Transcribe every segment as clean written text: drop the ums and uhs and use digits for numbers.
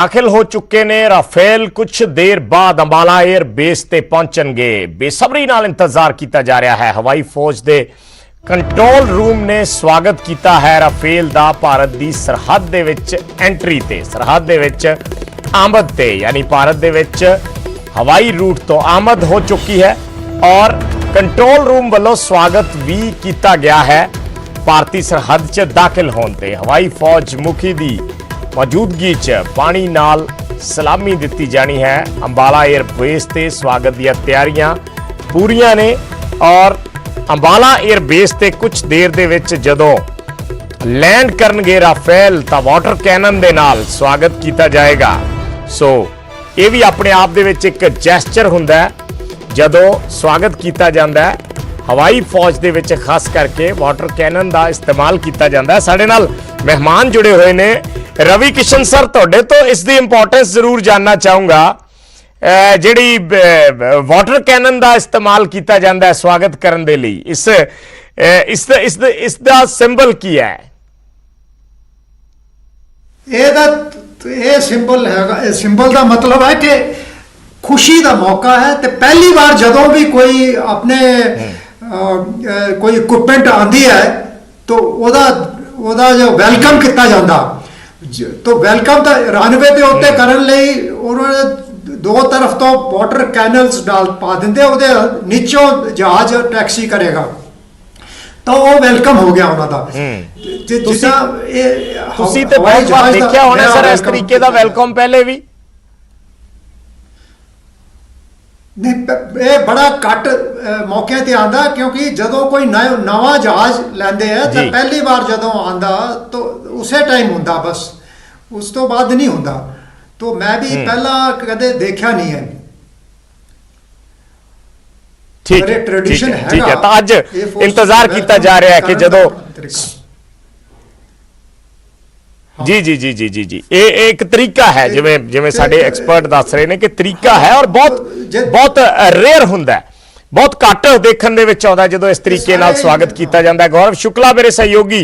दाखिल हो चुके ने राफेल कुछ देर बाद अंबाला एयर बेस ते पहुंचणगे। बेसब्री नाल इंतजार किया जा रहा है। हवाई फौज के कंट्रोल रूम ने स्वागत किया है राफेल दा भारत की सरहद दे विच एंट्री ते, सरहद दे विच आमद ते, यानी भारत दे विच हवाई रूट तो आमद हो चुकी है और कंट्रोल रूम वालों स्वागत भी किया गया है। भारतीय सरहद च दाखिल होने ते हवाई फौज मुखी दी मौजूदगी च पानी नाल सलामी दी जानी है। अंबाला एयर बेस ते स्वागत दी तैयारियां पूरियां ने और अंबाला एयर बेस ते कुछ देर दे विच जदों लैंड करनगे राफेल तां वाटर कैनन दे नाल स्वागत किया जाएगा। सो ये भी अपने आप दे विच एक जैसचर हुंदा है जदों स्वागत किया जाता है। हवाई फौज दे विच खास करके वाटर कैनन का इस्तेमाल किया जाता है। साडे नाल मेहमान जुड़े हुए ने रवि किशन सर, तुहाडे तो इसकी इंपोर्टेंस जरूर जानना चाहूँगा। जिहड़ी वाटर कैनन का इस्तेमाल किया जाता है स्वागत करने दे लई, इसका सिंबल की है? ये सिंबल का मतलब है कि खुशी का मौका है। तो पहली बार जदों भी कोई अपने कोई इक्विपमेंट आती है तो ओदा जो वेलकम किया जाता, तो वेलकम तो रनवे के उत्ते करन लई उन्होंने दो तरफ तो वाटर कैनल्स डाल पा देंगे, उहदे नीचों जहाज टैक्सी करेगा तो वो वेलकम हो गया उन्होंने। जिदा तुसी ते बहुत बार देखिया होना सर इस तरीके का वेलकम पहले भी? नहीं, बड़ा घट मौके ते आंदा, क्योंकि जदों कोई नवा जहाज लैंदे है तो पहली बार जदों आंदा तो उसे टाइम हुंदा, बस उस तो बाद नहीं हुंदा। तो मैं भी पहला कदे देखा नहीं है। ठीक है, ट्रेडिशन है। ठीक है, तो आज इंतजार किया जा रहा है कि जदों जी जी जी जी जी जी ये एक तरीका है, जिवें जिवें साडे एक्सपर्ट दस रहे हैं कि तरीका है और बहुत रेयर हुंदा है, बहुत घट देखने दे विच आउंदा जदों इस तरीके नाल स्वागत किया जाता है। गौरव शुक्ला मेरे सहयोगी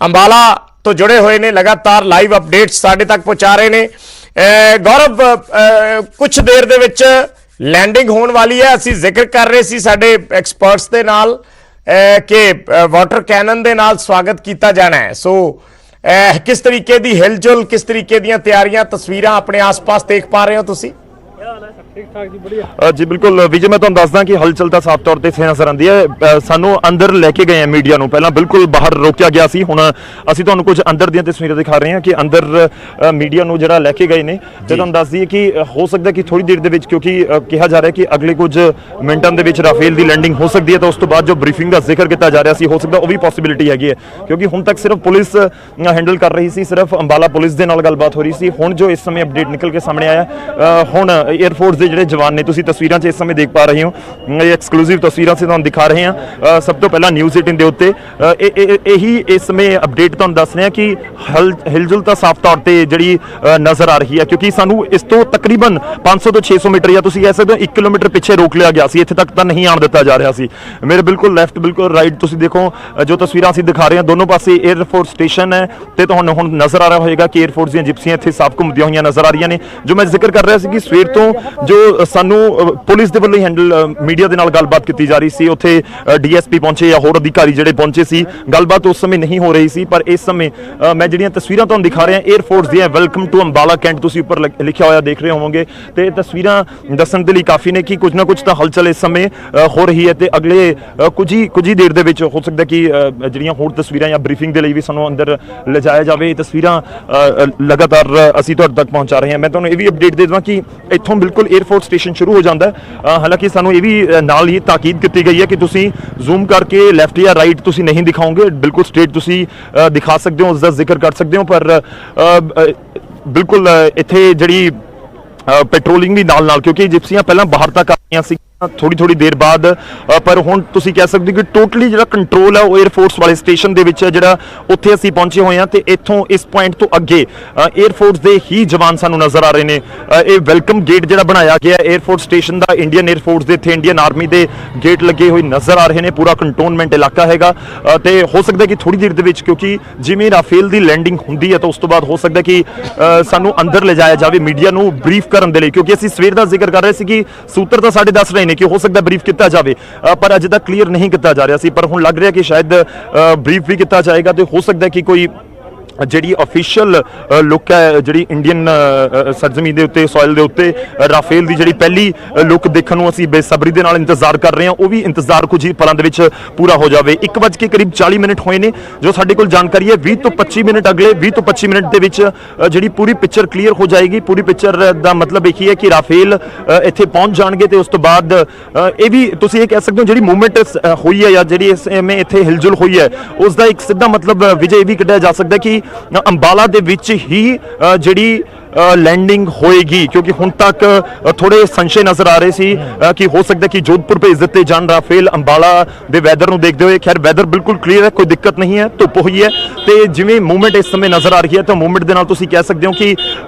अंबाला तो जुड़े हुए ने, लगातार लाइव अपडेट्स साडे तक पहुंचा रहे हैं। गौरव, कुछ देर दे विच लैंडिंग होने वाली है। असीं जिक्र कर रहे सी साडे एक्सपर्ट्स दे नाल कि वाटर कैनन दे नाल स्वागत किया जाना है। सो किस तरीके की हिलजुल, किस तरीके दी तैयारियां, तस्वीरां अपने आस पास देख पा रहे हो तुसी? जी बिल्कुल विजय, मैं तुहानूं दसदा कि हलचल तो साफ तौर पर नज़र आती है। सानू अंदर लैके गए हैं मीडिया नूं, पहलां बिल्कुल बाहर रोकिया गया सी। हुण असीं तुहानूं कुछ अंदर दी तस्वीरां दिखा रहे हैं कि अंदर मीडिया नूं जिहड़ा लैके गए ने। ते तुहानूं दस दईए कि हो सकदा कि थोड़ी देर दे विच, क्योंकि कहा जा रहा है कि अगले कुछ मिनटां दे विच राफेल दी लैंडिंग हो सकती है, तो उस तो बाद जो ब्रीफिंग का जिक्र किया जा रहा सी, हो सकदा वो भी पॉसिबिलिटी हैगी है। क्योंकि हुण तक सिर्फ पुलिस हैंडल कर रही सी, सिर्फ अंबाला पुलिस दे नाल गलबात हो रही सी। हुण जो इस समय अपडेट निकल के सामने आया, हुण एयरफोर्स के जिहड़े जवान ने, तुसीं तस्वीरां 'च इस समय देख पा रहे हो, ये एक्सक्लूसिव तस्वीरां से तुहानूं दिखा रहे हैं। सब तो पहला न्यूज़ 18 के उत्ते यही इस समय अपडेट तुहानूं दस रहे हैं कि हिलजुल तो साफ तौर पर जिहड़ी नज़र आ रही है, क्योंकि सानू इस तो तकरीबन 500 तो 600 मीटर या तुसीं कह सकदे हो 1 किलोमीटर पिछे रोक लिया गया सी। इत्थे तक तो नहीं आण दिता जा रहा सी। मेरे बिल्कुल लैफ्ट बिल्कुल राइट तुसीं देखो जो तस्वीरां असीं दिखा रहे हैं, दोनों पासे एयरफोर्स स्टेशन है तो तुहानूं हुण नज़र आ रहा होगा कि एयरफोर्स दी जिप्सियां इत्थे साफ घुमदियां होईयां नज़र आ रही ने। जो मैं जिक्र कर रहा सी कि सवेर तो जो सानू पुलिस दे वल्लों हैंडल मीडिया दे नाल गलबात की जा रही सी, उत्थे DSP पहुंचे या होर अधिकारी जिहड़े पहुंचे सी, गलबात उस समय नहीं हो रही सी। पर इस समय मैं जिहड़ियां तस्वीरां तुहानूं दिखा रहे हैं एयरफोर्स दी, वेलकम टू अंबाला कैंट तुसीं उपर लिखिया होया देख रहे होवोगे। तो तस्वीरां दस्सण दे लई काफ़ी ने कि कुछ ना कुछ तो हलचल इस समय हो रही है। तो अगले कुछ ही देर दे विच हो सकदा कि जिहड़ियां होर तस्वीरां या ब्रीफिंग दे लई भी सानूं अंदर लिजाया जावे। तस्वीरां लगातार असीं तुहाडे तक पहुंचा रहे हैं। मैं तुहानूं ये भी अपडेट दे देवां कि इत्थों बिल्कुल एयरफोर्स स्टेशन शुरू हो जाता है। हालांकि सानू ये भी नाल ही ताकीद की गई है कि तुसी जूम करके लैफ्ट या राइट तुसी नहीं दिखाओगे, बिल्कुल स्ट्रेट तुसी दिखा सकते हो, उसका जिक्र कर सकते हो। पर बिल्कुल इत्थे जिहड़ी पेट्रोलिंग भी नाल, क्योंकि जिप्सियां पहलां बाहर तक आ रही सी ਥੋੜੀ ਦੇਰ ਬਾਅਦ ਪਰ ਹੁਣ ਤੁਸੀਂ ਕਹਿ ਸਕਦੇ ਹੋ ਕਿ ਟੋਟਲੀ ਜਿਹੜਾ ਕੰਟਰੋਲ ਹੈ ਉਹ 에ਅਰਫੋਰਸ ਵਾਲੇ ਸਟੇਸ਼ਨ ਦੇ ਵਿੱਚ ਹੈ, ਜਿਹੜਾ ਉੱਥੇ ਅਸੀਂ ਪਹੁੰਚੇ ਹੋਏ ਹਾਂ ਤੇ ਇੱਥੋਂ ਇਸ ਪੁਆਇੰਟ ਤੋਂ ਅੱਗੇ 에ਅਰਫੋਰਸ ਦੇ ਹੀ ਜਵਾਨ ਸਾਨੂੰ ਨਜ਼ਰ ਆ ਰਹੇ ਨੇ। ਇਹ ਵੈਲਕਮ ਗੇਟ ਜਿਹੜਾ ਬਣਾਇਆ ਗਿਆ 에ਅਰਫੋਰਸ ਸਟੇਸ਼ਨ ਦਾ, ਇੰਡੀਅਨ 에ਅਰਫੋਰਸ ਦੇ ਇੱਥੇ ਇੰਡੀਅਨ ਆਰਮੀ ਦੇ ਗੇਟ ਲੱਗੇ ਹੋਏ ਨਜ਼ਰ ਆ ਰਹੇ ਨੇ। ਪੂਰਾ ਕੰਟੋਨਮੈਂਟ ਇਲਾਕਾ ਹੈਗਾ ਤੇ ਹੋ ਸਕਦਾ ਕਿ ਥੋੜੀ ਦੇਰ ਦੇ ਵਿੱਚ, ਕਿਉਂਕਿ ਜਿਵੇਂ ਰਾਫੇਲ ਦੀ ਲੈਂਡਿੰਗ ਹੁੰਦੀ ਹੈ ਤਾਂ ਉਸ ਤੋਂ ਬਾਅਦ ਹੋ ਸਕਦਾ ਕਿ ਸਾਨੂੰ ਅੰਦਰ ਲਿਜਾਇਆ ਜਾਵੇ ਮੀਡੀਆ ਨੂੰ ਬਰੀਫ ਕਰਨ ਦੇ ਲਈ, ਕਿਉਂਕਿ ਅਸੀਂ ਸਵੇਰ ਦਾ ਜ਼ਿਕਰ ਕਰ ਰਹੇ ਸੀ ਕਿ ਸੂਤਰ ਤਾਂ ਸਾਡੇ ਦੱਸ ਰਹੇ ਨੇ ਕਿ ਹੋ ਸਕਦਾ ਬਰੀਫ ਕੀਤਾ ਜਾਵੇ ਪਰ ਅਜੇ ਤੱਕ ਕਲੀਅਰ ਨਹੀਂ ਕੀਤਾ ਜਾ ਰਿਹਾ ਸੀ, ਪਰ ਹੁਣ ਲੱਗ ਰਿਹਾ ਕਿ ਸ਼ਾਇਦ ਬਰੀਫ ਵੀ ਕੀਤਾ ਜਾਏਗਾ ਤੇ ਹੋ ਸਕਦਾ ਕਿ ਕੋਈ ਜਿਹੜੀ ਅਫੀਸ਼ੀਅਲ ਲੁੱਕ ਹੈ ਜਿਹੜੀ ਇੰਡੀਅਨ ਸਰਜ਼ਮੀਨ ਦੇ ਉੱਤੇ, ਸੋਇਲ ਦੇ ਉੱਤੇ ਰਾਫੇਲ ਦੀ ਜਿਹੜੀ ਪਹਿਲੀ ਲੁੱਕ ਦੇਖਣ ਨੂੰ ਅਸੀਂ ਬੇਸਬਰੀ ਦੇ ਨਾਲ ਇੰਤਜ਼ਾਰ ਕਰ ਰਹੇ ਹਾਂ, ਉਹ ਵੀ ਇੰਤਜ਼ਾਰ ਕੁਝ ਹੀ ਪਲਾਂ ਦੇ ਵਿੱਚ ਪੂਰਾ ਹੋ ਜਾਵੇ। 1 ਵੱਜ ਕੇ ਕਰੀਬ 40 ਮਿੰਟ ਹੋਏ ਨੇ ਜੋ ਸਾਡੇ ਕੋਲ ਜਾਣਕਾਰੀ ਹੈ। 20 ਤੋਂ 25 ਮਿੰਟ ਅਗਲੇ 20 ਤੋਂ 25 ਮਿੰਟ ਦੇ ਵਿੱਚ ਜਿਹੜੀ ਪੂਰੀ ਪਿਕਚਰ ਕਲੀਅਰ ਹੋ ਜਾਏਗੀ। ਪੂਰੀ ਪਿਕਚਰ ਦਾ ਮਤਲਬ ਇਹੀ ਹੈ ਕਿ ਰਾਫੇਲ ਇੱਥੇ ਪਹੁੰਚ ਜਾਣਗੇ ਤੇ ਉਸ ਤੋਂ ਬਾਅਦ ਇਹ ਵੀ ਤੁਸੀਂ ਇਹ ਕਹਿ ਸਕਦੇ ਹੋ ਜਿਹੜੀ ਮੂਵਮੈਂਟ ਹੋਈ ਹੈ ਜਾਂ ਜਿਹੜੀ ਇੱਥੇ ਹਿਲਜੁਲ ਹੋਈ ਹੈ ਉਸ ਦਾ ਇੱਕ ਸਿੱਧਾ ਮਤਲਬ ਵਿਜੇ ਇਹ ਵੀ ਕੱਢਿਆ ਜਾ ਸਕਦਾ ਕਿ ਅੰਬਾਲਾ ਦੇ ਵਿੱਚ ਹੀ ਜਿਹੜੀ ਲੈਂਡਿੰਗ ਹੋਏਗੀ, ਕਿਉਂਕਿ ਹੁਣ ਤੱਕ ਥੋੜੇ ਸੰਸ਼ੇ ਨਜ਼ਰ ਆ ਰਹੇ ਸੀ ਕਿ ਹੋ ਸਕਦਾ ਕਿ ਜੋਧਪੁਰ ਭੇਜ ਦਿੱਤੇ ਜਾਣ ਰਾਫੇਲ ਅੰਬਾਲਾ ਦੇ ਵੈਦਰ ਨੂੰ ਦੇਖਦੇ ਹੋਏ। ਖੈਰ ਵੈਦਰ ਬਿਲਕੁਲ ਕਲੀਅਰ ਹੈ, ਕੋਈ ਦਿੱਕਤ ਨਹੀਂ ਹੈ, ਧੁੱਪ ਹੋਈ ਹੈ ਤੇ ਜਿਵੇਂ ਮੂਵਮੈਂਟ ਇਸ ਸਮੇਂ ਨਜ਼ਰ ਆ ਰਹੀ ਹੈ ਤਾਂ ਮੂਵਮੈਂਟ ਦੇ ਨਾਲ ਤੁਸੀਂ ਕਹਿ ਸਕਦੇ ਹੋ ਕਿ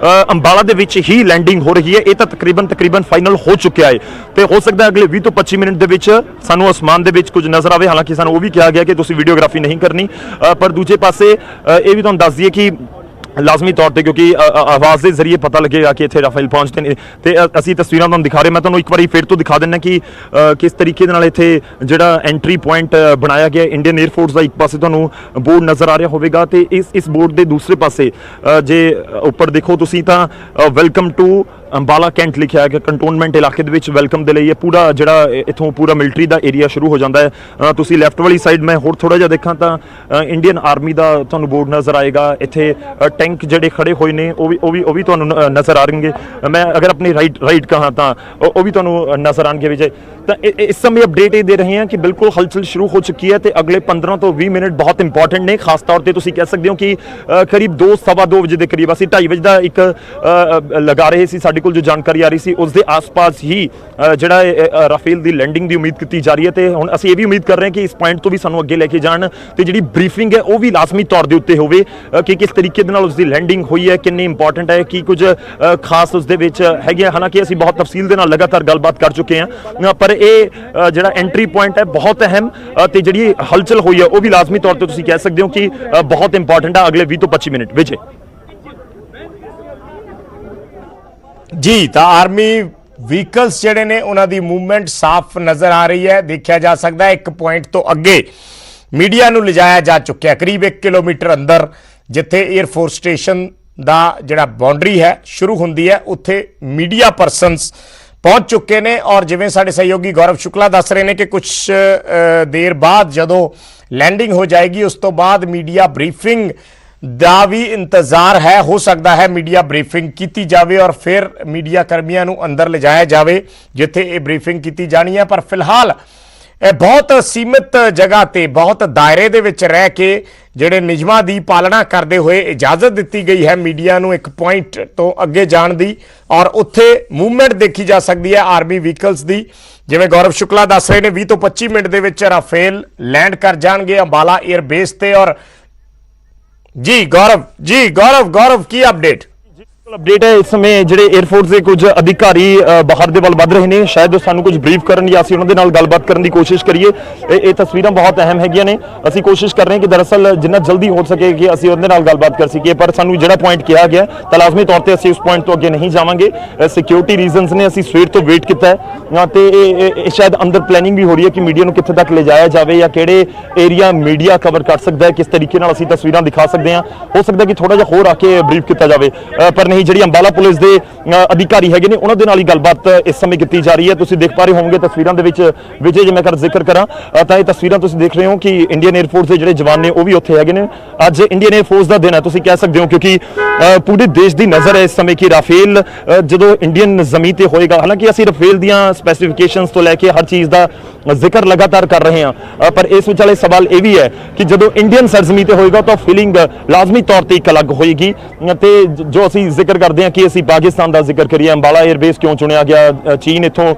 ਅੰਬਾਲਾ ਦੇ ਵਿੱਚ ਹੀ ਲੈਂਡਿੰਗ ਹੋ ਰਹੀ ਹੈ। ਇਹ ਤਾਂ ਤਕਰੀਬਨ ਫਾਈਨਲ ਹੋ ਚੁੱਕਿਆ ਹੈ ਤੇ ਹੋ ਸਕਦਾ ਅਗਲੇ 20 ਤੋਂ 25 ਮਿੰਟ ਦੇ ਵਿੱਚ ਸਾਨੂੰ ਅਸਮਾਨ ਦੇ ਵਿੱਚ ਕੁਝ ਨਜ਼ਰ ਆਵੇ। ਹਾਲਾਂਕਿ ਸਾਨੂੰ ਉਹ ਵੀ ਕਿਹਾ ਗਿਆ ਕਿ ਤੁਸੀਂ ਵੀਡੀਓਗ੍ਰਾਫੀ ਨਹੀਂ ਕਰਨੀ, ਪਰ ਦੂਜੇ ਪਾਸੇ ਇਹ ਵੀ ਤੁਹਾਨੂੰ ਦੱਸ ਦਈਏ ਕਿ ਲਾਜ਼ਮੀ ਤੌਰ ਤੇ ਕਿਉਂਕਿ ਆਵਾਜ਼ ਦੇ ਜ਼ਰੀਏ ਪਤਾ ਲੱਗੇਗਾ ਕਿ ਇੱਥੇ ਰਾਫੇਲ ਪਹੁੰਚਦੇ ਨੇ ਤੇ ਅਸੀਂ ਤਸਵੀਰਾਂ ਤੁਹਾਨੂੰ ਦਿਖਾ ਰਹੇ। ਮੈਂ ਤੁਹਾਨੂੰ ਇੱਕ ਵਾਰੀ ਫਿਰ ਤੋਂ ਦਿਖਾ ਦਿੰਦਾ ਕਿ ਕਿਸ ਤਰੀਕੇ ਦੇ ਨਾਲ ਇੱਥੇ ਜਿਹੜਾ ਐਂਟਰੀ ਪੁਆਇੰਟ ਬਣਾਇਆ ਗਿਆ ਇੰਡੀਅਨ 에ਅਰਫੋਰਸ ਦਾ। ਇੱਕ ਪਾਸੇ ਤੁਹਾਨੂੰ ਬੋਰਡ ਨਜ਼ਰ ਆ ਰਿਹਾ ਹੋਵੇਗਾ ਤੇ ਇਸ ਬੋਰਡ ਦੇ ਦੂਸਰੇ ਪਾਸੇ ਜੇ ਉੱਪਰ ਦੇਖੋ ਤੁਸੀਂ ਤਾਂ ਵੈਲਕਮ ਟੂ ਅੰਬਾਲਾ ਕੈਂਟ ਲਿਖਿਆ ਹੈ ਕਿ ਕੰਟੋਨਮੈਂਟ ਇਲਾਕੇ ਦੇ ਵਿੱਚ ਵੈਲਕਮ ਦੇ ਲਈ ਇਹ ਪੂਰਾ ਜਿਹੜਾ ਇੱਥੋਂ ਪੂਰਾ ਮਿਲਟਰੀ ਦਾ ਏਰੀਆ ਸ਼ੁਰੂ ਹੋ ਜਾਂਦਾ ਹੈ। ਤੁਸੀਂ ਲੈਫਟ ਵਾਲੀ ਸਾਈਡ ਮੈਂ ਹੋਰ ਥੋੜਾ ਜਿਹਾ ਦੇਖਾਂ ਤਾਂ ਇੰਡੀਅਨ ਆਰਮੀ ਦਾ ਤੁਹਾਨੂੰ ਬੋਰਡ ਨਜ਼ਰ ਆਏਗਾ। ਇੱਥੇ ਟੈਂਕ ਜਿਹੜੇ ਖੜੇ ਹੋਏ ਨੇ ਉਹ ਵੀ ਤੁਹਾਨੂੰ ਨਜ਼ਰ ਆਣਗੇ। ਮੈਂ ਅਗਰ ਆਪਣੀ ਰਾਈਟ ਕਹਾਂ ਤਾਂ ਉਹ ਵੀ ਤੁਹਾਨੂੰ ਨਜ਼ਰ ਆਣਗੇ ਵਿਜੇ। ਤਾਂ ਇਸ ਸਮੇਂ ਅਪਡੇਟ ਇਹ ਦੇ ਰਹੇ ਹਾਂ ਕਿ ਬਿਲਕੁਲ ਹਲਚਲ ਸ਼ੁਰੂ ਹੋ ਚੁੱਕੀ ਹੈ ਤੇ ਅਗਲੇ 15 ਤੋਂ 20 ਮਿੰਟ ਬਹੁਤ ਇੰਪੋਰਟੈਂਟ ਨੇ। ਖਾਸ ਤੌਰ ਤੇ ਤੁਸੀਂ ਕਹਿ ਸਕਦੇ ਹੋ ਕਿ ਕਰੀਬ 2-2:15 ਵਜੇ ਦੇ ਕਰੀਬ ਅਸੀਂ 2:30 ਵਜੇ ਦਾ ਇੱਕ ਲਗਾ ਰਹੇ ਸੀ, ਸਾਡੇ ਕੋਲ ਜੋ ਜਾਣਕਾਰੀ ਆ ਰਹੀ ਸੀ ਉਸ ਦੇ ਆਸ-ਪਾਸ ਹੀ ਜਿਹੜਾ ਰਾਫੇਲ ਦੀ ਲੈਂਡਿੰਗ ਦੀ ਉਮੀਦ ਕੀਤੀ ਜਾ ਰਹੀ ਹੈ ਤੇ ਹੁਣ ਅਸੀਂ ਇਹ ਵੀ ਉਮੀਦ ਕਰ ਰਹੇ ਹਾਂ ਕਿ ਇਸ ਪੁਆਇੰਟ ਤੋਂ ਵੀ ਸਾਨੂੰ ਅੱਗੇ ਲੈ ਕੇ ਜਾਣ ਤੇ ਜਿਹੜੀ ਬਰੀਫਿੰਗ ਹੈ ਉਹ ਵੀ ਲਾਜ਼ਮੀ ਤੌਰ ਦੇ ਉੱਤੇ ਹੋਵੇ ਕਿ ਕਿਸ ਤਰੀਕੇ ਦੇ ਨਾਲ ਉਸ ਦੀ ਲੈਂਡਿੰਗ ਹੋਈ ਹੈ, ਕਿੰਨੀ ਇੰਪੋਰਟੈਂਟ ਹੈ, ਕੀ ਕੁਝ ਖਾਸ ਉਸ ਦੇ ਵਿੱਚ ਹੈਗੇ। ਹਾਲਾਂਕਿ ਅਸੀਂ ਬਹੁਤ ਤਫਸੀਲ ਦੇ ਨਾਲ ਲਗਾਤਾਰ ਗੱਲਬਾਤ ਕਰ ਚੁੱਕੇ ਹਾਂ ਪਰ ਇਹ ਜਿਹੜਾ ਐਂਟਰੀ ਪੁਆਇੰਟ ਹੈ ਬਹੁਤ ਅਹਿਮ ਤੇ ਜਿਹੜੀ ਹਲਚਲ ਹੋਈ ਹੈ ਉਹ ਵੀ ਲਾਜ਼ਮੀ ਤੌਰ ਤੇ ਤੁਸੀਂ ਕਹਿ ਸਕਦੇ ਹੋ ਕਿ ਬਹੁਤ ਇੰਪੋਰਟੈਂਟ ਹੈ ਅਗਲੇ 20 ਤੋਂ 25 ਮਿੰਟ ਵਿੱਚ। ਜੀ ਤਾਂ ਆਰਮੀ ਵਹੀਕਲਸ ਜਿਹੜੇ ਨੇ ਉਹਨਾਂ ਦੀ ਮੂਵਮੈਂਟ ਸਾਫ਼ ਨਜ਼ਰ ਆ ਰਹੀ ਹੈ। ਦੇਖਿਆ ਜਾ ਸਕਦਾ ਹੈ ਇੱਕ ਪੁਆਇੰਟ ਤੋਂ ਅੱਗੇ ਮੀਡੀਆ ਨੂੰ ਲਿਜਾਇਆ ਜਾ ਚੁੱਕਿਆ ਕਰੀਬ 1 ਕਿਲੋਮੀਟਰ ਅੰਦਰ, ਜਿੱਥੇ 에ਅਰਫੋਰਸ ਸਟੇਸ਼ਨ ਦਾ ਜਿਹੜਾ ਬਾਉਂਡਰੀ ਹੈ ਸ਼ੁਰੂ ਹੁੰਦੀ ਹੈ ਉੱਥੇ ਮੀਡੀਆ ਪਰਸਨਸ ਪਹੁੰਚ ਚੁੱਕੇ ਨੇ। ਔਰ ਜਿਵੇਂ ਸਾਡੇ ਸਹਿਯੋਗੀ ਗੌਰਵ ਸ਼ੁਕਲਾ ਦੱਸ ਰਹੇ ਨੇ ਕਿ ਕੁਝ ਦੇਰ ਬਾਅਦ ਜਦੋਂ ਲੈਂਡਿੰਗ ਹੋ ਜਾਏਗੀ ਉਸ ਤੋਂ ਬਾਅਦ ਮੀਡੀਆ ਬਰੀਫਿੰਗ ਦਾ ਵੀ ਇੰਤਜ਼ਾਰ ਹੈ। ਹੋ ਸਕਦਾ ਹੈ ਮੀਡੀਆ ਬਰੀਫਿੰਗ ਕੀਤੀ ਜਾਵੇ ਔਰ ਫਿਰ ਮੀਡੀਆ ਕਰਮੀਆਂ ਨੂੰ ਅੰਦਰ ਲਿਜਾਇਆ ਜਾਵੇ ਜਿੱਥੇ ਇਹ ਬਰੀਫਿੰਗ ਕੀਤੀ ਜਾਣੀ ਹੈ। ਪਰ ਫਿਲਹਾਲ ਇਹ ਬਹੁਤ ਸੀਮਿਤ ਜਗ੍ਹਾ ਤੇ ਬਹੁਤ ਦਾਇਰੇ ਦੇ ਵਿੱਚ ਰਹਿ ਕੇ ਜਿਹੜੇ ਨਿਯਮਾਂ ਦੀ ਪਾਲਣਾ ਕਰਦੇ ਹੋਏ ਇਜਾਜ਼ਤ ਦਿੱਤੀ ਗਈ ਹੈ ਮੀਡੀਆ ਨੂੰ ਇੱਕ ਪੁਆਇੰਟ ਤੋਂ ਅੱਗੇ ਜਾਣ ਦੀ ਔਰ ਉੱਥੇ ਮੂਵਮੈਂਟ ਦੇਖੀ ਜਾ ਸਕਦੀ ਹੈ ਆਰਮੀ ਵਹੀਕਲਸ ਦੀ। ਜਿਵੇਂ ਗੌਰਵ ਸ਼ੁਕਲਾ ਦੱਸ ਰਹੇ ਨੇ 20 ਤੋਂ 25 ਮਿੰਟ ਦੇ ਵਿੱਚ ਰਾਫੇਲ ਲੈਂਡ ਕਰ ਜਾਣਗੇ ਅੰਬਾਲਾ 에ਅਰ ਬੇਸ ਤੇ। ਔਰ ਜੀ ਗੌਰਵ ਕੀ ਅਪਡੇਟ? ਅਪਡੇਟ ਹੈ ਇਸ ਸਮੇਂ ਜਿਹੜੇ 에ਅਰਫੋਰਸ ਦੇ ਕੁਝ ਅਧਿਕਾਰੀ ਬਾਹਰ ਦੇ ਵੱਲ ਵੱਧ ਰਹੇ ਨੇ, ਸ਼ਾਇਦ ਸਾਨੂੰ ਕੁਝ ਬਰੀਫ ਕਰਨ ਜਾਂ ਅਸੀਂ ਉਹਨਾਂ ਦੇ ਨਾਲ ਗੱਲਬਾਤ ਕਰਨ ਦੀ ਕੋਸ਼ਿਸ਼ ਕਰੀਏ। ਇਹ ਤਸਵੀਰਾਂ ਬਹੁਤ ਅਹਿਮ ਹੈਗੀਆਂ ਨੇ। ਅਸੀਂ ਕੋਸ਼ਿਸ਼ ਕਰ ਰਹੇ ਹਾਂ ਕਿ ਦਰਅਸਲ ਜਿੰਨਾ ਜਲਦੀ ਹੋ ਸਕੇ ਕਿ ਅਸੀਂ ਉਹਦੇ ਨਾਲ ਗੱਲਬਾਤ ਕਰ ਸਕੀਏ, ਪਰ ਸਾਨੂੰ ਜਿਹੜਾ ਪੁਆਇੰਟ ਕਿਹਾ ਗਿਆ ਤਾਂ ਲਾਜ਼ਮੀ ਤੌਰ ਤੇ ਅਸੀਂ ਉਸ ਪੁਆਇੰਟ ਤੋਂ ਅੱਗੇ ਨਹੀਂ ਜਾਵਾਂਗੇ। ਸਿਕਿਉਰਿਟੀ ਰੀਜ਼ਨਸ ਨੇ ਅਸੀਂ ਸਵੇਰ ਤੋਂ ਵੇਟ ਕੀਤਾ ਹੈ ਤੇ ਇਹ ਸ਼ਾਇਦ ਅੰਦਰ ਪਲੈਨਿੰਗ ਵੀ ਹੋ ਰਹੀ ਹੈ ਕਿ ਮੀਡੀਆ ਨੂੰ ਕਿੱਥੇ ਤੱਕ ਲਿਜਾਇਆ ਜਾਵੇ ਜਾਂ ਕਿਹੜੇ ਏਰੀਆ ਮੀਡੀਆ ਕਵਰ ਕਰ ਸਕਦਾ ਹੈ, ਕਿਸ ਤਰੀਕੇ ਨਾਲ ਅਸੀਂ ਤਸਵੀਰਾਂ ਦਿਖਾ ਸਕਦੇ ਹਾਂ। ਹੋ ਸਕਦਾ ਕਿ ਥੋੜਾ ਜਿਹਾ ਹੋਰ ਆ ਕੇ ਬਰੀਫ ਕੀਤਾ ਜਾਵੇ, ਪਰ ਨਹੀਂ ਜਿਹੜੀ ਅੰਬਾਲਾ ਪੁਲਿਸ ਦੇ ਅਧਿਕਾਰੀ ਹੈਗੇ ਨੇ ਉਹਨਾਂ ਦੇ ਨਾਲ ਹੀ ਗੱਲਬਾਤ ਇਸ ਸਮੇਂ ਕੀਤੀ ਜਾ ਰਹੀ ਹੈ। ਤੁਸੀਂ ਦੇਖ ਪਾ ਰਹੇ ਹੋਵੋਗੇ ਤਸਵੀਰਾਂ ਦੇ ਵਿੱਚ ਵਿਜੇ, ਜੇ ਮੈਂ ਜ਼ਿਕਰ ਕਰਾਂ ਤਾਂ ਇਹ ਤਸਵੀਰਾਂ ਤੁਸੀਂ ਦੇਖ ਰਹੇ ਹੋ ਕਿ ਇੰਡੀਅਨ 에ਅਰਫੋਰਸ ਦੇ ਜਿਹੜੇ ਜਵਾਨ ਨੇ ਉਹ ਵੀ ਉੱਥੇ ਹੈਗੇ ਨੇ। ਅੱਜ ਇੰਡੀਅਨ 에ਅਰਫੋਰਸ ਦਾ ਦਿਨ ਹੈ ਤੁਸੀਂ ਕਹਿ ਸਕਦੇ ਹੋ, ਕਿਉਂਕਿ ਪੂਰੇ ਦੇਸ਼ ਦੀ ਨਜ਼ਰ ਹੈ ਇਸ ਸਮੇਂ ਕਿ ਰਾਫੇਲ ਜਦੋਂ ਇੰਡੀਅਨ ਜ਼ਮੀਨ ਤੇ ਹੋਏਗਾ। ਹਾਲਾਂਕਿ ਅਸੀਂ ਰਾਫੇਲ ਦੀਆਂ ਸਪੈਸੀਫਿਕੇਸ਼ਨਸ ਤੋਂ ਲੈ ਕੇ ਹਰ ਚੀਜ਼ ਦਾ ਜ਼ਿਕਰ ਲਗਾਤਾਰ ਕਰ ਰਹੇ ਹਾਂ, ਪਰ ਇਸ ਵਿਚਾਲੇ ਸਵਾਲ ਇਹ ਵੀ ਹੈ ਕਿ ਜਦੋਂ ਇੰਡੀਅਨ ਸਰਜ਼ਮੀਨ ਤੇ ਹੋਏਗਾ ਤਾਂ ਫੀਲਿੰਗ ਲਾਜ਼ਮੀ ਤੌਰ ਤੇ ਇੱਕ ਅਲੱਗ ਹੋਏਗੀ ਤੇ ਜੋ ਅਸੀਂ ਜ਼ਿਕਰ ਜ਼ਿਕਰ ਕਰਦੇ ਹਾਂ ਕਿ ਅਸੀਂ ਪਾਕਿਸਤਾਨ ਦਾ ਜ਼ਿਕਰ ਕਰੀਏ, ਅੰਬਾਲਾ 에ਅਰਬੇਸ ਕਿਉਂ ਚੁਣਿਆ ਗਿਆ, ਚੀਨ ਇੱਥੋਂ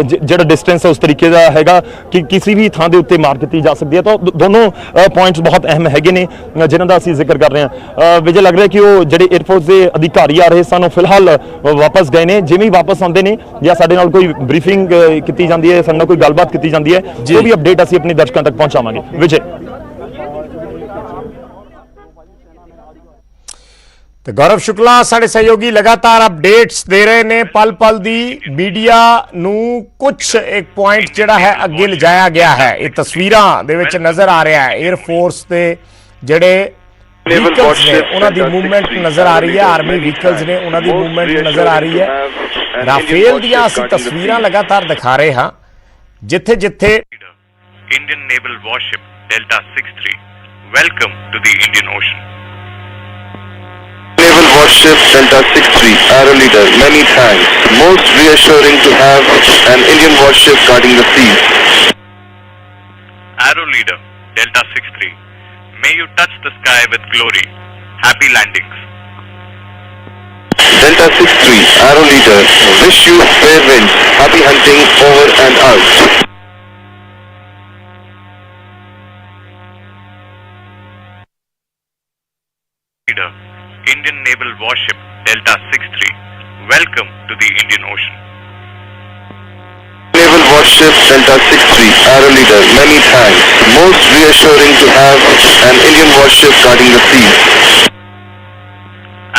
ਜਿਹੜਾ ਡਿਸਟੈਂਸ ਹੈ ਉਸ ਤਰੀਕੇ ਦਾ ਹੈਗਾ ਕਿ ਕਿਸੇ ਵੀ ਥਾਂ ਦੇ ਉੱਤੇ ਮਾਰ ਕੀਤੀ ਜਾ ਸਕਦੀ ਹੈ। ਤਾਂ ਦੋਨੋਂ ਪੁਆਇੰਟਸ ਬਹੁਤ ਅਹਿਮ ਹੈਗੇ ਨੇ ਜਿਨ੍ਹਾਂ ਦਾ ਅਸੀਂ ਜ਼ਿਕਰ ਕਰ ਰਹੇ ਹਾਂ। ਵਿਜੇ ਲੱਗ ਰਿਹਾ ਕਿ ਉਹ ਜਿਹੜੇ 에ਅਰਫੋਰਸ ਦੇ ਅਧਿਕਾਰੀ ਆ ਰਹੇ ਸਨ ਉਹ ਫਿਲਹਾਲ ਵਾਪਸ ਗਏ ਨੇ। ਜਿਵੇਂ ਵਾਪਸ ਆਉਂਦੇ ਨੇ ਜਾਂ ਸਾਡੇ ਨਾਲ ਕੋਈ ਬਰੀਫਿੰਗ ਕੀਤੀ ਜਾਂਦੀ ਹੈ, ਸਾਡੇ ਨਾਲ ਕੋਈ ਗੱਲਬਾਤ ਕੀਤੀ ਜਾਂਦੀ ਹੈ, ਜੋ ਵੀ ਅਪਡੇਟ ਅਸੀਂ ਆਪਣੇ ਦਰਸ਼ਕਾਂ ਤੱਕ ਪਹੁੰਚਾਵਾਂਗੇ। ਵਿਜੇ। ਤੇ ਗੌਰਵ ਸ਼ੁਕਲਾ ਸਾਡੇ ਸਹਿਯੋਗੀ ਲਗਾਤਾਰ ਅਪਡੇਟਸ ਦੇ ਰਹੇ ਨੇ ਪਲ ਪਲ ਦੀ। ਮੀਡੀਆ ਨੂੰ ਕੁਝ ਇੱਕ ਪੁਆਇੰਟ ਜਿਹੜਾ ਹੈ ਅੱਗੇ ਲਿਜਾਇਆ ਗਿਆ ਹੈ। ਇਹ ਤਸਵੀਰਾਂ ਦੇ ਵਿੱਚ ਨਜ਼ਰ ਆ ਰਿਹਾ ਹੈ 에ਅਰ ਫੋਰਸ ਦੇ ਜਿਹੜੇ ਵਹੀਕਲਸ ਨੇ ਉਹਨਾਂ ਦੀ ਮੂਵਮੈਂਟ ਨਜ਼ਰ ਆ ਰਹੀ ਹੈ, ਆਰਮੀ ਵਹੀਕਲਸ ਨੇ ਉਹਨਾਂ ਦੀ ਮੂਵਮੈਂਟ ਨਜ਼ਰ ਆ ਰਹੀ ਹੈ। ਰਾਫੇਲ ਦੀਆਂ ਅਸੀਂ ਤਸਵੀਰਾਂ ਲਗਾਤਾਰ ਦਿਖਾ ਰਹੇ ਹਾਂ ਜਿੱਥੇ ਜਿੱਥੇ Indian naval warship Delta 63. Welcome to the Indian Ocean. Naval warship Delta 63, Arrow Leader, many thanks. Most reassuring to have an Indian warship guarding the seas. Arrow Leader Delta 63. May you touch the sky with glory. Happy landings. Delta 63, Arrow Leader, wish you fair winds. Happy hunting over and out. Leader Indian naval warship Delta 63. Welcome to the Indian Ocean. Naval warship Delta 63, Arrow Leader, many thanks. Most reassuring to have an Indian warship guarding the seas.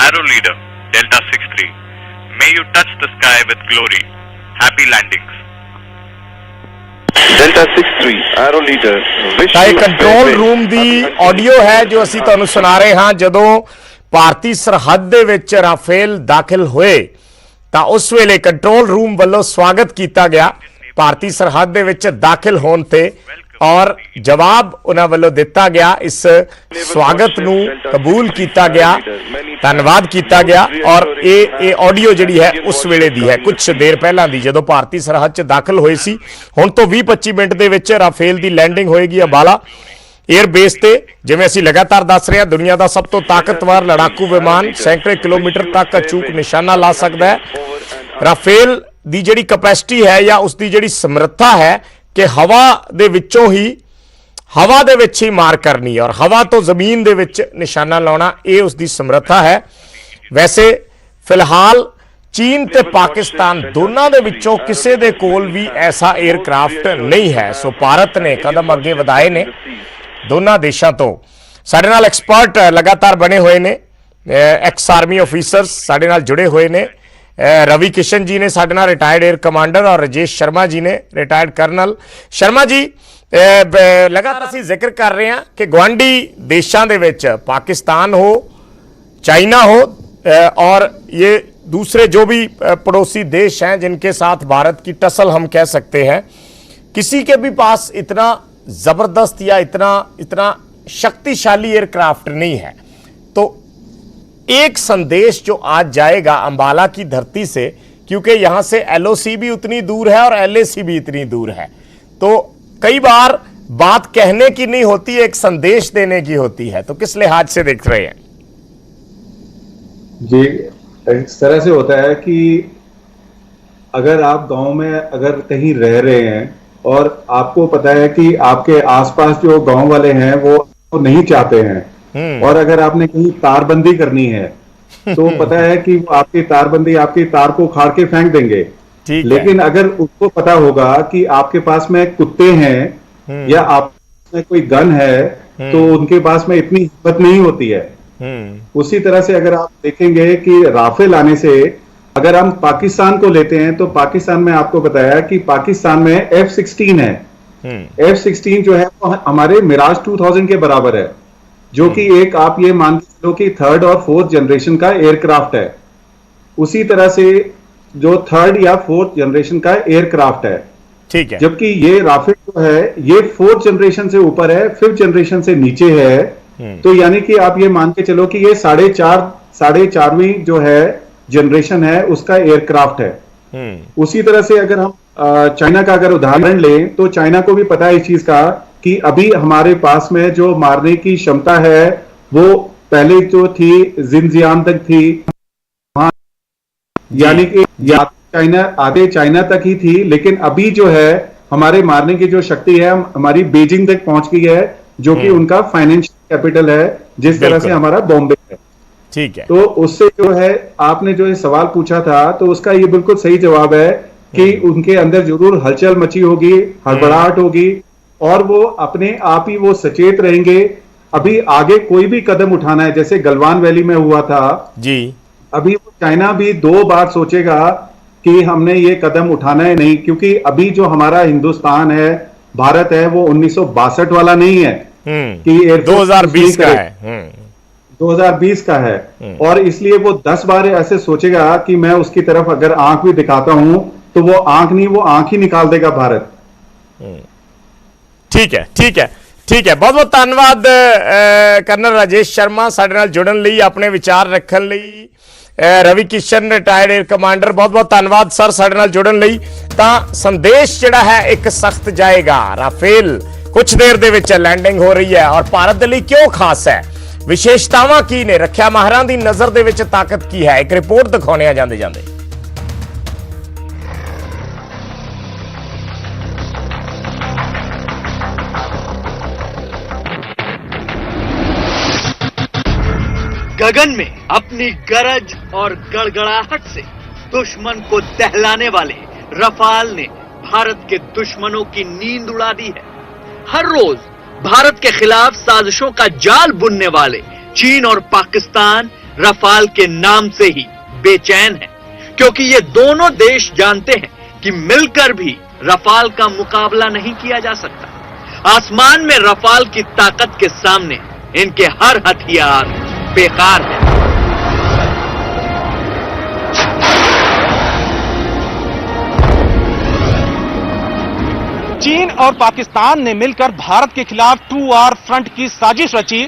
Arrow Leader Delta 63. May you touch the sky with glory. Happy landings. Delta 63, Arrow Leader, wish ਤਾਂ ਇਹ you control fair room winds. The Happy hunting. Audio ਹੈ ਜੋ ਅਸੀਂ ਤੁਹਾਨੂੰ ਸੁਣਾ ਰਹੇ ਹਾਂ। ਜਦੋਂ ਭਾਰਤੀ ਸਰਹੱਦ ਦੇ ਵਿੱਚ ਰਾਫੇਲ ਦਾਖਲ ਹੋਏ ਤਾਂ ਉਸ ਵੇਲੇ ਕੰਟਰੋਲ ਰੂਮ ਵੱਲੋਂ ਸਵਾਗਤ ਕੀਤਾ ਗਿਆ ਭਾਰਤੀ ਸਰਹੱਦ ਦੇ ਵਿੱਚ ਦਾਖਲ ਹੋਣ ਤੇ, ਔਰ ਜਵਾਬ ਉਹਨਾਂ ਵੱਲੋਂ ਦਿੱਤਾ ਗਿਆ। ਇਸ ਸਵਾਗਤ ਨੂੰ ਕਬੂਲ ਕੀਤਾ ਗਿਆ, ਧੰਨਵਾਦ ਕੀਤਾ ਗਿਆ। ਔਰ ਇਹ ਆਡੀਓ ਜਿਹੜੀ ਹੈ ਉਸ ਵੇਲੇ ਦੀ ਹੈ, ਕੁਝ ਦੇਰ ਪਹਿਲਾਂ ਦੀ, ਜਦੋਂ ਭਾਰਤੀ ਸਰਹੱਦ 'ਚ ਦਾਖਲ ਹੋਏ ਸੀ। ਹੁਣ ਤੋਂ 20-25 ਮਿੰਟ ਦੇ ਵਿੱਚ ਰਾਫੇਲ ਦੀ ਲੈਂਡਿੰਗ ਹੋਏਗੀ ਅੰਬਾਲਾ 에ਅਰ ਬੇਸ ਤੇ। ਜਿਵੇਂ ਅਸੀਂ ਲਗਾਤਾਰ ਦੱਸ ਰਹੇ ਹਾਂ, ਦੁਨੀਆ ਦਾ ਸਭ ਤੋਂ ਤਾਕਤਵਰ ਲੜਾਕੂ ਵਿਮਾਨ ਸੈਂਕੜੇ ਕਿਲੋਮੀਟਰ ਤੱਕ ਅਚੂਕ ਨਿਸ਼ਾਨਾ ਲਾ ਸਕਦਾ ਹੈ। ਰਾਫੇਲ ਦੀ ਜਿਹੜੀ ਕੈਪੈਸਿਟੀ ਹੈ ਜਾਂ ਉਸ ਦੀ ਜਿਹੜੀ ਸਮਰੱਥਾ ਹੈ ਕਿ ਹਵਾ ਦੇ ਵਿੱਚੋਂ ਹੀ ਹਵਾ ਦੇ ਵਿੱਚ ਹੀ ਮਾਰ ਕਰਨੀ ਔਰ ਹਵਾ ਤੋਂ ਜ਼ਮੀਨ ਦੇ ਵਿੱਚ ਨਿਸ਼ਾਨਾ ਲਾਉਣਾ, ਇਹ ਉਸ ਦੀ ਸਮਰੱਥਾ ਹੈ। ਵੈਸੇ ਫਿਲਹਾਲ ਚੀਨ ਤੇ ਪਾਕਿਸਤਾਨ ਦੋਨਾਂ ਦੇ ਵਿੱਚੋਂ ਕਿਸੇ ਦੇ ਕੋਲ ਵੀ ਐਸਾ 에ਅਰਕ੍ਰਾਫਟ ਨਹੀਂ ਹੈ। ਸੋ ਭਾਰਤ ਨੇ ਕਦਮ ਅੱਗੇ ਵਧਾਏ ਨੇ ਦੋਨਾਂ ਦੇਸ਼ਾਂ ਤੋਂ। ਸਾਡੇ ਨਾਲ ਐਕਸਪਰਟ ਲਗਾਤਾਰ ਬਣੇ ਹੋਏ ਨੇ, ਐਕਸ ਆਰਮੀ ਆਫੀਸਰਸ ਸਾਡੇ ਨਾਲ ਜੁੜੇ ਹੋਏ ਨੇ। ਰਵੀ ਕਿਸ਼ਨ ਜੀ ਨੇ ਸਾਡੇ ਨਾਲ, ਰਿਟਾਇਰਡ 에ਅਰ ਕਮਾਂਡਰ, ਔਰ ਰਾਜੇਸ਼ ਸ਼ਰਮਾ ਜੀ ਨੇ, ਰਿਟਾਇਰਡ ਕਰਨਲ। ਸ਼ਰਮਾ ਜੀ, ਲਗਾਤਾਰ ਅਸੀਂ ਜ਼ਿਕਰ ਕਰ ਰਹੇ ਹਾਂ ਕਿ ਗੁਆਂਢੀ ਦੇਸ਼ਾਂ ਦੇ ਵਿੱਚ ਪਾਕਿस्तान हो, चाइना हो और ये दूसरे जो भी पड़ोसी देश हैं जिनके साथ भारत की टसल हम कह सकते हैं, किसी के भी पास इतना ज़बरदस्त या इतना शक्तिशाली एयरक्राफ्ट नहीं है। तो एक संदेश जो आज जाएगा अंबाला की धरती से, क्योंकि यहाँ से LOC भी उतनी दूर है और LAC भी इतनी दूर है, तो कई बार बात कहने की नहीं होती, एक संदेश देने की होती है। तो किस लिहाज से देख रहे हैं? जी, इस तरह से होता है कि अगर आप गांव में अगर कहीं रह रहे हैं और आपको पता है कि आपके आसपास जो गांव वाले हैं वो नहीं चाहते हैं, और अगर आपने कहीं तारबंदी करनी है तो पता है कि आपकी तारबंदी आपकी तार को उखाड़ के फेंक देंगे। लेकिन अगर उसको पता होगा कि आपके पास में कुत्ते हैं या आप में कोई गन है तो उनके पास में इतनी हिम्मत नहीं होती है। उसी तरह से अगर आप देखेंगे कि राफेल आने से, अगर हम पाकिस्तान को लेते हैं तो पाकिस्तान में आपको बताया कि पाकिस्तान में F-16 है। F-16 जो है वो हमारे मिराज 2000 के बराबर है, जो कि एक आप ये मान के चलो कि 3rd और 4th जनरेशन का एयरक्राफ्ट है। उसी तरह से जो 3rd या 4th जनरेशन का एयरक्राफ्ट है, ठीक है। जबकि ये राफेल जो है ये 4th जनरेशन से ऊपर है, 5th जनरेशन से नीचे है। तो यानी कि आप ये मान के चलो कि ये 4.5वीं जो है जनरेशन है उसका एयरक्राफ्ट है। उसी तरह से अगर हम चाइना का अगर उदाहरण लें तो चाइना को भी पता है इस चीज का कि अभी हमारे पास में जो मारने की क्षमता है वो पहले जो थी जिनजियान तक थी, यानी कि आधे चाइना तक ही थी, लेकिन अभी जो है हमारे मारने की जो शक्ति है हमारी बीजिंग तक पहुंच गई है, जो कि उनका फाइनेंशियल कैपिटल है, जिस तरह से हमारा बॉम्बे है। ठीक है। तो उससे जो है आपने जो ये सवाल पूछा था, तो उसका ये बिल्कुल सही जवाब है कि उनके अंदर जरूर हलचल मची होगी, हड़बड़ाहट होगी, और वो अपने आप ही वो सचेत रहेंगे। अभी आगे कोई भी कदम उठाना है, जैसे गलवान वैली में हुआ था जी, अभी चाइना भी 2 बार सोचेगा कि हमने ये कदम उठाना है नहीं, क्योंकि अभी जो हमारा हिंदुस्तान है, भारत है, वो 1962 वाला नहीं है कि 2020 का है, 2020 का है। और इसलिए वो 10 बार ऐसे सोचेगा कि मैं उसकी तरफ अगर आंख भी दिखाता हूं तो वो आंख नहीं, वो आंख ही निकाल देगा भारत। ठीक है, ठीक है, ठीक है। बहुत बहुत धन्यवाद कर्नल राजेश शर्मा ਸਾਡੇ ਨਾਲ ਜੁੜਨ ਲਈ, ਆਪਣੇ ਵਿਚਾਰ ਰੱਖਣ ਲਈ। Ravi Kishan retired air commander, ਬਹੁਤ ਬਹੁਤ ਧੰਨਵਾਦ ਸਰ ਸਾਡੇ ਨਾਲ ਜੁੜਨ ਲਈ। ਤਾਂ ਸੰਦੇਸ਼ ਜਿਹੜਾ ਹੈ ਇੱਕ ਸਖਤ ਜਾਏਗਾ। ਰਾਫੇਲ ਕੁਝ ਦੇਰ ਦੇ ਵਿੱਚ ਲੈਂਡਿੰਗ ਹੋ ਰਹੀ ਹੈ, ਔਰ ਭਾਰਤ ਦੇ ਲਈ ਕਿਉਂ ਖਾਸ ਹੈ, ਵਿਸ਼ੇਸ਼ਤਾਵਾਂ ਕੀ ਨੇ, ਰੱਖਿਆ ਮਾਹਰਾਂ ਦੀ ਨਜ਼ਰ ਦੇ ਵਿੱਚ ਤਾਕਤ ਕੀ ਹੈ, ਇੱਕ ਰਿਪੋਰਟ ਦਿਖਾਉਣੇ ਆ ਜਾਂਦੇ ਜਾਂਦੇ। गगन में अपनी गरज और गड़गड़ाहट से दुश्मन को दहलाने वाले रफाल ने भारत के दुश्मनों की नींद उड़ा दी है। हर रोज भारत के खिलाफ साजिशों का जाल बुनने वाले चीन और पाकिस्तान रफाल के नाम से ही बेचैन हैं, क्योंकि ये दोनों देश जानते हैं कि मिलकर भी रफाल का मुकाबला नहीं किया जा सकता। आसमान में रफाल की ताकत के सामने इनके हर हथियार बेकार है। चीन और पाकिस्तान ने मिलकर भारत के खिलाफ 2R फ्रंट की साजिश रची,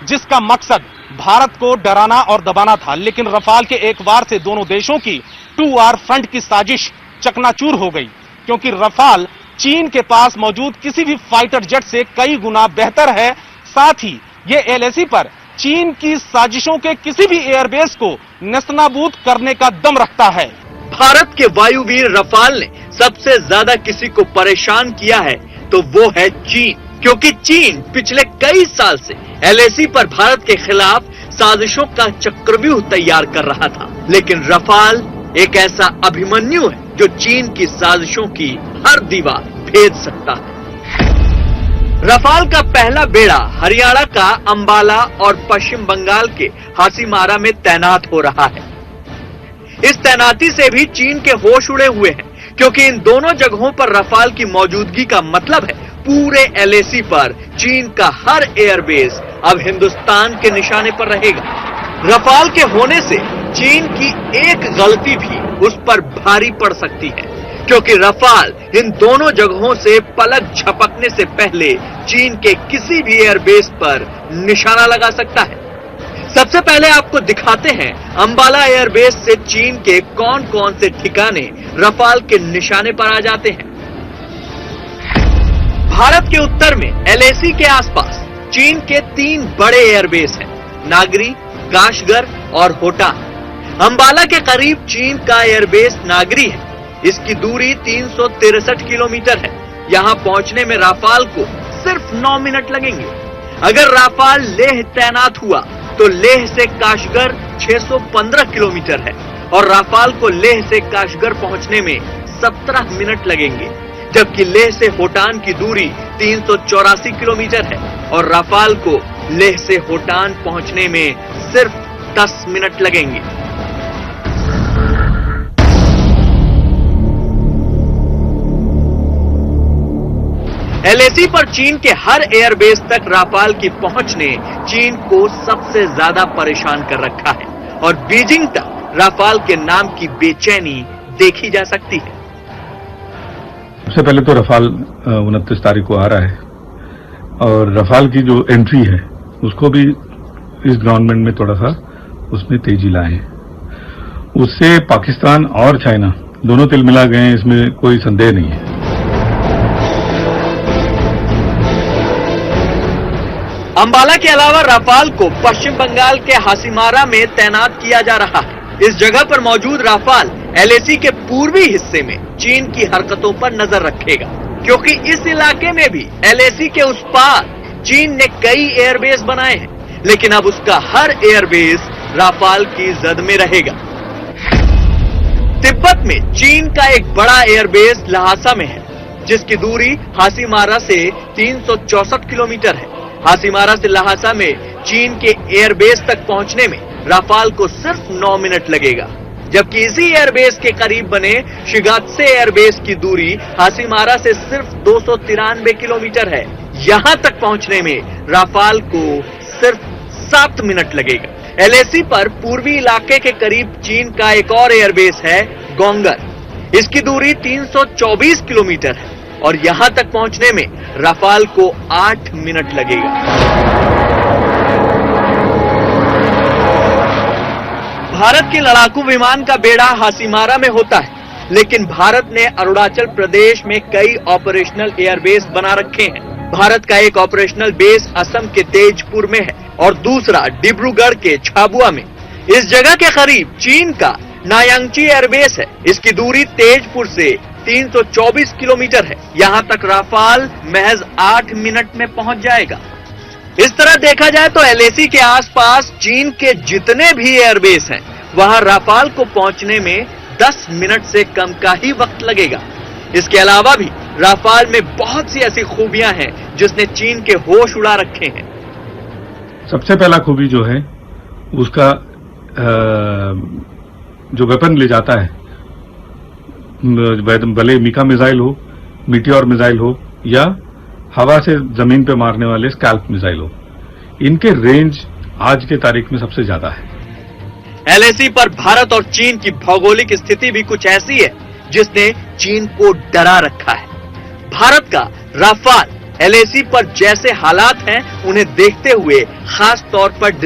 जिसका मकसद भारत को डराना और दबाना था। लेकिन रफाल के एक वार से दोनों देशों की 2R फ्रंट की साजिश चकनाचूर हो गई, क्योंकि रफाल चीन के पास मौजूद किसी भी फाइटर जेट से कई गुना बेहतर है। साथ ही ये एलएसी पर चीन की साजिशों के किसी भी एयरबेस को नेस्तनाबूद करने का दम रखता है। भारत के वायुवीर रफाल ने सबसे ज्यादा किसी को परेशान किया है तो वो है चीन, क्योंकि चीन पिछले कई साल से एलएसी पर भारत के खिलाफ साजिशों का चक्रव्यूह तैयार कर रहा था। लेकिन रफाल एक ऐसा अभिमन्यु है जो चीन की साजिशों की हर दीवार भेद सकता है। रफाल का पहला बेड़ा हरियाणा का अंबाला और पश्चिम बंगाल के हासीमारा में तैनात हो रहा है। इस तैनाती से भी चीन के होश उड़े हुए हैं, क्योंकि इन दोनों जगहों पर रफाल की मौजूदगी का मतलब है पूरे एलएसी पर चीन का हर एयरबेस अब हिंदुस्तान के निशाने पर रहेगा। रफाल के होने से चीन की एक गलती भी उस पर भारी पड़ सकती है, क्योंकि रफाल इन दोनों जगहों से पलक झपकने से पहले चीन के किसी भी एयरबेस पर निशाना लगा सकता है। सबसे पहले आपको दिखाते हैं अंबाला एयरबेस से चीन के कौन कौन से ठिकाने रफाल के निशाने पर आ जाते हैं। भारत के उत्तर में एलएसी के आसपास चीन के 3 बड़े एयरबेस हैं, नागरी, काशगर और होटान। अंबाला के करीब चीन का एयरबेस नागरी है। इसकी दूरी 363 किलोमीटर है। यहां पहुंचने में राफाल को सिर्फ 9 मिनट लगेंगे। अगर राफाल लेह तैनात हुआ तो लेह से काशगर 615 किलोमीटर है, और राफाल को लेह से काशगर पहुंचने में 17 मिनट लगेंगे, जबकि लेह से होटान की दूरी 384 किलोमीटर है, और राफाल को लेह से होटान पहुंचने में सिर्फ 10 मिनट लगेंगे। एलएसी पर चीन के हर एयरबेस तक राफाल की पहुंच ने चीन को सबसे ज्यादा परेशान कर रखा है, और बीजिंग तक राफाल के नाम की बेचैनी देखी जा सकती है। सबसे पहले तो रफाल 29 तारीख को आ रहा है, और रफाल की जो एंट्री है उसको भी इस गवर्नमेंट में थोड़ा सा उसमें तेजी लाए। उससे पाकिस्तान और चाइना दोनों तिलमिला गए, इसमें कोई संदेह नहीं है। अंबाला के अलावा राफाल को पश्चिम बंगाल के हासीमारा में तैनात किया जा रहा है। इस जगह पर मौजूद राफाल एलएसी के पूर्वी हिस्से में चीन की हरकतों पर नजर रखेगा, क्योंकि इस इलाके में भी एलएसी के उस पार चीन ने कई एयरबेस बनाए हैं, लेकिन अब उसका हर एयरबेस राफाल की जद में रहेगा। तिब्बत में चीन का एक बड़ा एयरबेस लहासा में है, जिसकी दूरी हासीमारा से 364 किलोमीटर है। हासीमारा से लहासा में चीन के एयरबेस तक पहुंचने में राफाल को सिर्फ 9 मिनट लगेगा, जबकि इसी एयरबेस के करीब बने शिगात्से एयरबेस की दूरी हासीमारा से सिर्फ 293 किलोमीटर है। यहां तक पहुंचने में राफाल को सिर्फ 7 मिनट लगेगा। एलएसी पर पूर्वी इलाके के करीब चीन का एक और एयरबेस है गोंगर। इसकी दूरी 324 किलोमीटर है और यहां तक पहुंचने में राफाल को 8 मिनट लगेगा। भारत के लड़ाकू विमान का बेड़ा हासीमारा में होता है, लेकिन भारत ने अरुणाचल प्रदेश में कई ऑपरेशनल एयरबेस बना रखे हैं। भारत का एक ऑपरेशनल बेस असम के तेजपुर में है और दूसरा डिब्रूगढ़ के झाबुआ में। इस जगह के करीब चीन का नायांगची एयरबेस है। इसकी दूरी तेजपुर से 324 किलोमीटर है। यहां तक राफाल महज 8 मिनट में पहुंच जाएगा। इस तरह देखा जाए तो एलएसी के आसपास चीन के जितने भी एयरबेस हैं, वहां राफाल को पहुंचने में 10 मिनट से कम का ही वक्त लगेगा। इसके अलावा भी राफाल में बहुत सी ऐसी खूबियां हैं जिसने चीन के होश उड़ा रखे हैं। सबसे पहला खूबी जो है उसका जो वेपन ले जाता है, भले मिका मिसाइल हो, मीटियोर मिसाइल हो या हवा से जमीन पे मारने वाले स्कैल्प मिसाइल हो, इनके रेंज आज के तारीख में सबसे ज्यादा है। एलएसी पर भारत और चीन की भौगोलिक स्थिति भी कुछ ऐसी है जिसने चीन को डरा रखा है। भारत का राफाल एलएसी पर जैसे हालात हैं, उन्हें देखते हुए खास तौर पर